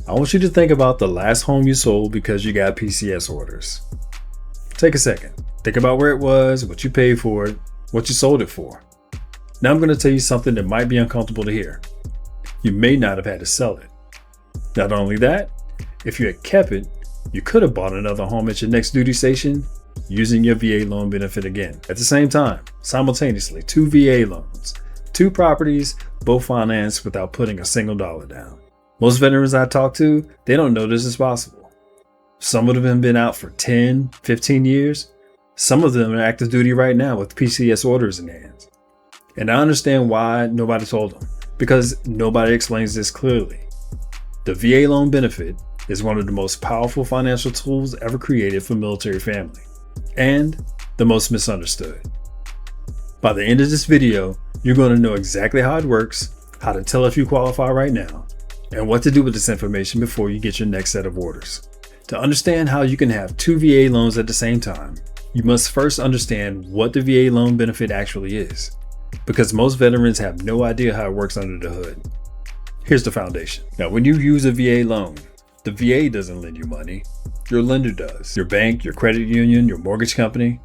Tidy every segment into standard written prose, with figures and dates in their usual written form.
I want you to think about the last home you sold because you got PCS orders. Take a second. Think about where it was, what you paid for it, what you sold it for. Now I'm going to tell you something that might be uncomfortable to hear. You may not have had to sell it. Not only that, if you had kept it, you could have bought another home at your next duty station using your VA loan benefit again. At the same time, simultaneously, 2 VA loans, 2 properties, both financed without putting a single dollar down. Most veterans I talk to, they don't know this is possible. Some of them have been out for 10, 15 years. Some of them are active duty right now with PCS orders in hand. And I understand why nobody told them, because nobody explains this clearly. The VA loan benefit is one of the most powerful financial tools ever created for military family, and the most misunderstood. By the end of this video, you're going to know exactly how it works, how to tell if you qualify right now, and what to do with this information before you get your next set of orders. To understand how you can have 2 VA loans at the same time, you must first understand what the VA loan benefit actually is, because most veterans have no idea how it works under the hood. Here's the foundation. Now, when you use a VA loan, the VA doesn't lend you money, your lender does. Your bank, your credit union, your mortgage company.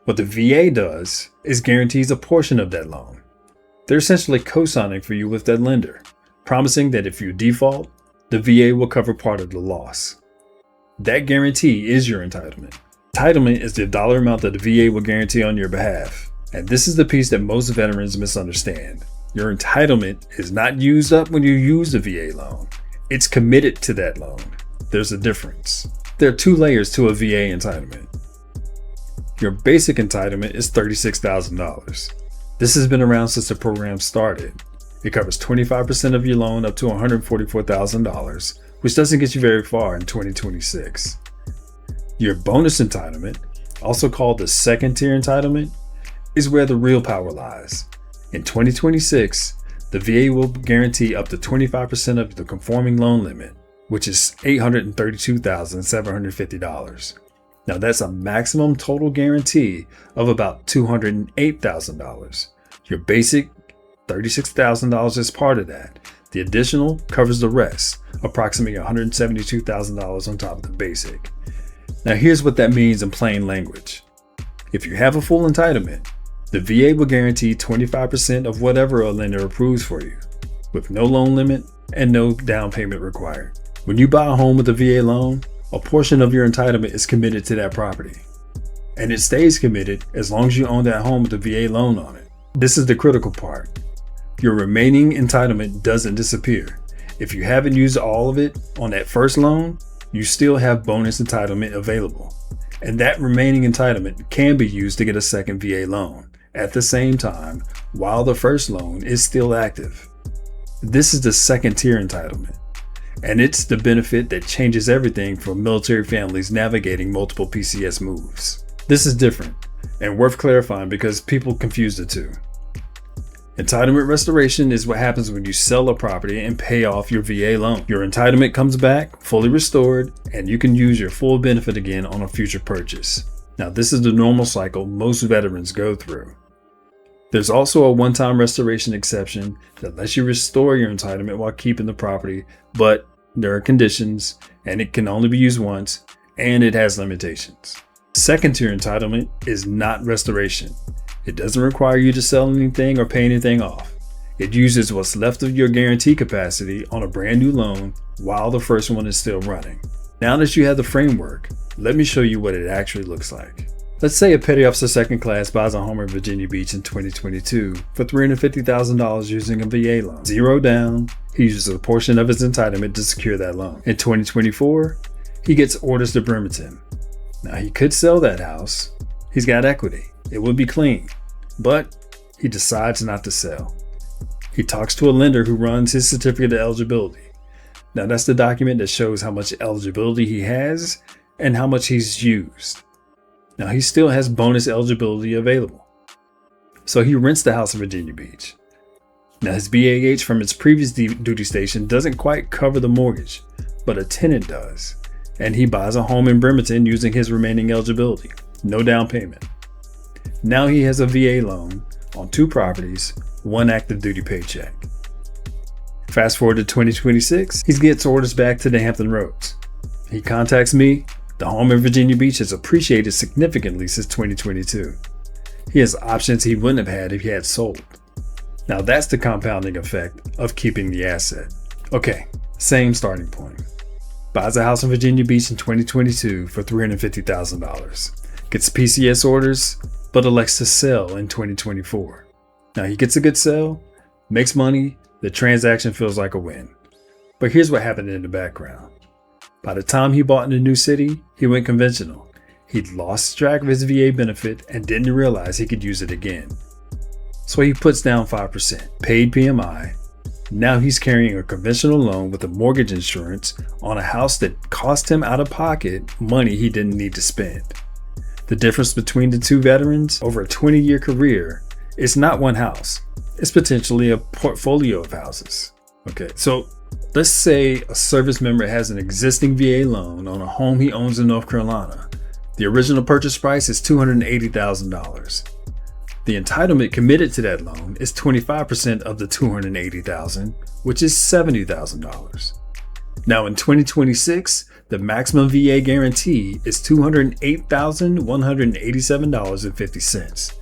What the VA does is guarantees a portion of that loan. They're essentially co-signing for you with that lender, promising that if you default, the VA will cover part of the loss. That guarantee is your entitlement. Entitlement is the dollar amount that the VA will guarantee on your behalf. And this is the piece that most veterans misunderstand. Your entitlement is not used up when you use the VA loan. It's committed to that loan. There's a difference. There are 2 layers to a VA entitlement. Your basic entitlement is $36,000. This has been around since the program started. It covers 25% of your loan up to $144,000, which doesn't get you very far in 2026. Your bonus entitlement, also called the second tier entitlement, is where the real power lies. In 2026, the VA will guarantee up to 25% of the conforming loan limit, which is $832,750. Now that's a maximum total guarantee of about $208,000. Your basic $36,000 is part of that. The additional covers the rest, approximately $172,000 on top of the basic. Now here's what that means in plain language. If you have a full entitlement, the VA will guarantee 25% of whatever a lender approves for you, with no loan limit and no down payment required. When you buy a home with a VA loan, a portion of your entitlement is committed to that property. And it stays committed as long as you own that home with a VA loan on it. This is the critical part. Your remaining entitlement doesn't disappear. If you haven't used all of it on that first loan, you still have bonus entitlement available. And that remaining entitlement can be used to get a second VA loan at the same time while the first loan is still active. This is the second tier entitlement, and it's the benefit that changes everything for military families navigating multiple PCS moves. This is different and worth clarifying because people confuse the two. Entitlement restoration is what happens when you sell a property and pay off your VA loan. Your entitlement comes back fully restored, and you can use your full benefit again on a future purchase. Now, this is the normal cycle most veterans go through. There's also a one-time restoration exception that lets you restore your entitlement while keeping the property, but there are conditions, and it can only be used once, and it has limitations. Second tier entitlement is not restoration. It doesn't require you to sell anything or pay anything off. It uses what's left of your guarantee capacity on a brand new loan while the first one is still running. Now that you have the framework, let me show you what it actually looks like. Let's say a petty officer second class buys a home in Virginia Beach in 2022 for $350,000 using a VA loan. Zero down, he uses a portion of his entitlement to secure that loan. In 2024, he gets orders to Bremerton. Now he could sell that house. He's got equity. It would be clean, but he decides not to sell. He talks to a lender who runs his certificate of eligibility. Now that's the document that shows how much eligibility he has and how much he's used. Now he still has bonus eligibility available. So he rents the house in Virginia Beach. Now his BAH from its previous duty station doesn't quite cover the mortgage, but a tenant does. And he buys a home in Bremerton using his remaining eligibility. No down payment. Now he has a VA loan on 2 properties, 1 active duty paycheck. Fast forward to 2026, he gets orders back to the Hampton Roads. He contacts me. The home in Virginia Beach has appreciated significantly since 2022. He has options he wouldn't have had if he had sold. Now that's the compounding effect of keeping the asset. Okay, same starting point. Buys a house in Virginia Beach in 2022 for $350,000. Gets PCS orders, but elects to sell in 2024. Now he gets a good sale, makes money, the transaction feels like a win. But here's what happened in the background. By the time he bought in the new city, he went conventional. He'd lost track of his VA benefit and didn't realize he could use it again. So he puts down 5%, paid PMI. Now he's carrying a conventional loan with a mortgage insurance on a house that cost him out of pocket money he didn't need to spend. The difference between the two veterans over a 20-year career is not one house. It's potentially a portfolio of houses. Okay, so let's say a service member has an existing VA loan on a home he owns in North Carolina. The original purchase price is $280,000. The entitlement committed to that loan is 25% of the $280,000, which is $70,000. Now in 2026, the maximum VA guarantee is $208,187.50.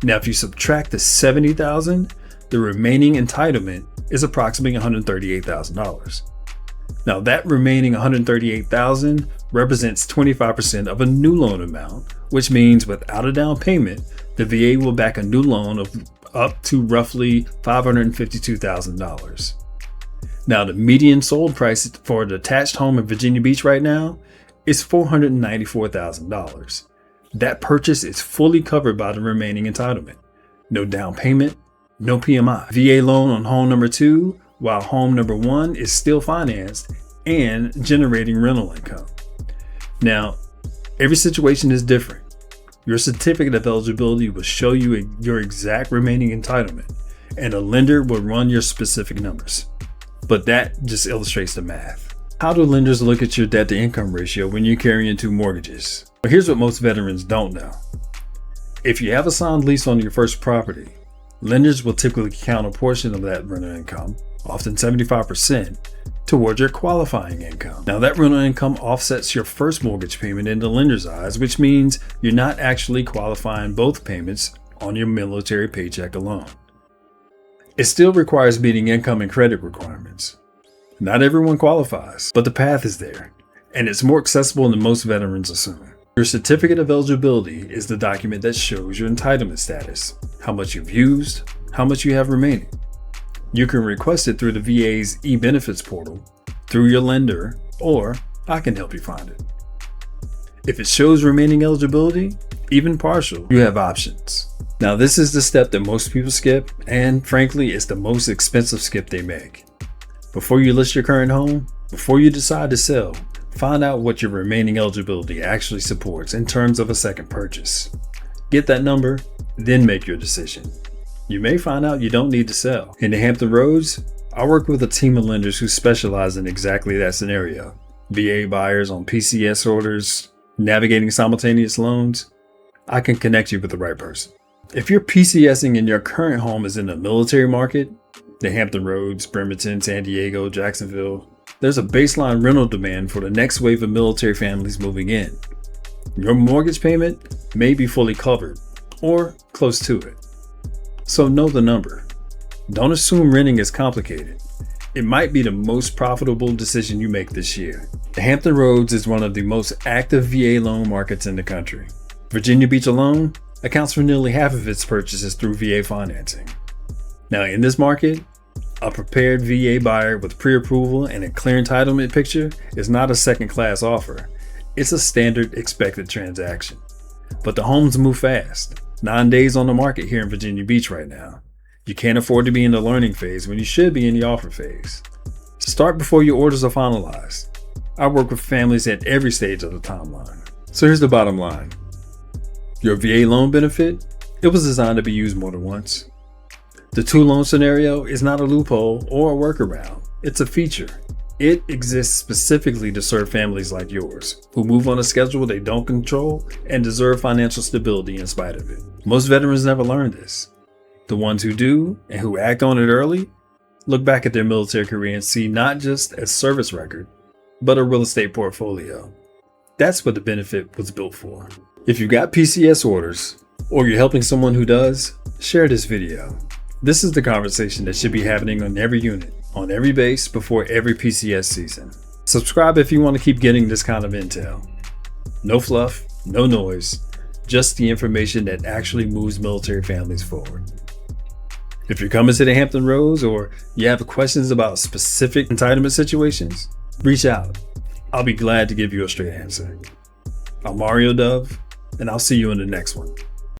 Now if you subtract the $70,000, the remaining entitlement is approximately $138,000. Now that remaining $138,000 represents 25% of a new loan amount, which means without a down payment, the VA will back a new loan of up to roughly $552,000. Now the median sold price for a detached home in Virginia Beach right now is $494,000. That purchase is fully covered by the remaining entitlement. No down payment, no PMI. VA loan on home number 2, while home number 1 is still financed and generating rental income. Now, every situation is different. Your certificate of eligibility will show you your exact remaining entitlement, and a lender will run your specific numbers. But that just illustrates the math. How do lenders look at your debt to income ratio when you're carrying 2 mortgages? Well, here's what most veterans don't know. If you have a signed lease on your first property, lenders will typically count a portion of that rental income, often 75%, towards your qualifying income. Now that rental income offsets your first mortgage payment in the lender's eyes, which means you're not actually qualifying both payments on your military paycheck alone. It still requires meeting income and credit requirements. Not everyone qualifies, but the path is there, and it's more accessible than most veterans assume. Your certificate of eligibility is the document that shows your entitlement status, how much you've used, how much you have remaining. You can request it through the VA's e-benefits portal, through your lender, or I can help you find it. If it shows remaining eligibility, even partial, you have options. Now this is the step that most people skip, and frankly, it's the most expensive skip they make. Before you list your current home, before you decide to sell, find out what your remaining eligibility actually supports in terms of a second purchase. Get that number, then make your decision. You may find out you don't need to sell. In the Hampton Roads, I work with a team of lenders who specialize in exactly that scenario. VA buyers on PCS orders, navigating simultaneous loans. I can connect you with the right person. If you're PCSing and your current home is in the military market, the Hampton Roads, Bremerton, San Diego, Jacksonville, there's a baseline rental demand for the next wave of military families moving in. Your mortgage payment may be fully covered or close to it. So know the number. Don't assume renting is complicated. It might be the most profitable decision you make this year. The Hampton Roads is one of the most active VA loan markets in the country. Virginia Beach alone accounts for nearly half of its purchases through VA financing. Now in this market, a prepared VA buyer with pre-approval and a clear entitlement picture is not a second-class offer. It's a standard expected transaction. But the homes move fast. 9 days on the market here in Virginia Beach right now. You can't afford to be in the learning phase when you should be in the offer phase. Start before your orders are finalized. I work with families at every stage of the timeline. So here's the bottom line. Your VA loan benefit, it was designed to be used more than once. The 2-loan scenario is not a loophole or a workaround. It's a feature. It exists specifically to serve families like yours, who move on a schedule they don't control and deserve financial stability in spite of it. Most veterans never learn this. The ones who do and who act on it early, look back at their military career and see not just a service record, but a real estate portfolio. That's what the benefit was built for. If you got PCS orders, or you're helping someone who does, share this video. This is the conversation that should be happening on every unit, on every base, before every PCS season. Subscribe if you want to keep getting this kind of intel. No fluff, no noise, just the information that actually moves military families forward. If you're coming to the Hampton Roads or you have questions about specific entitlement situations, reach out. I'll be glad to give you a straight answer. I'm Mario Dove, and I'll see you in the next one.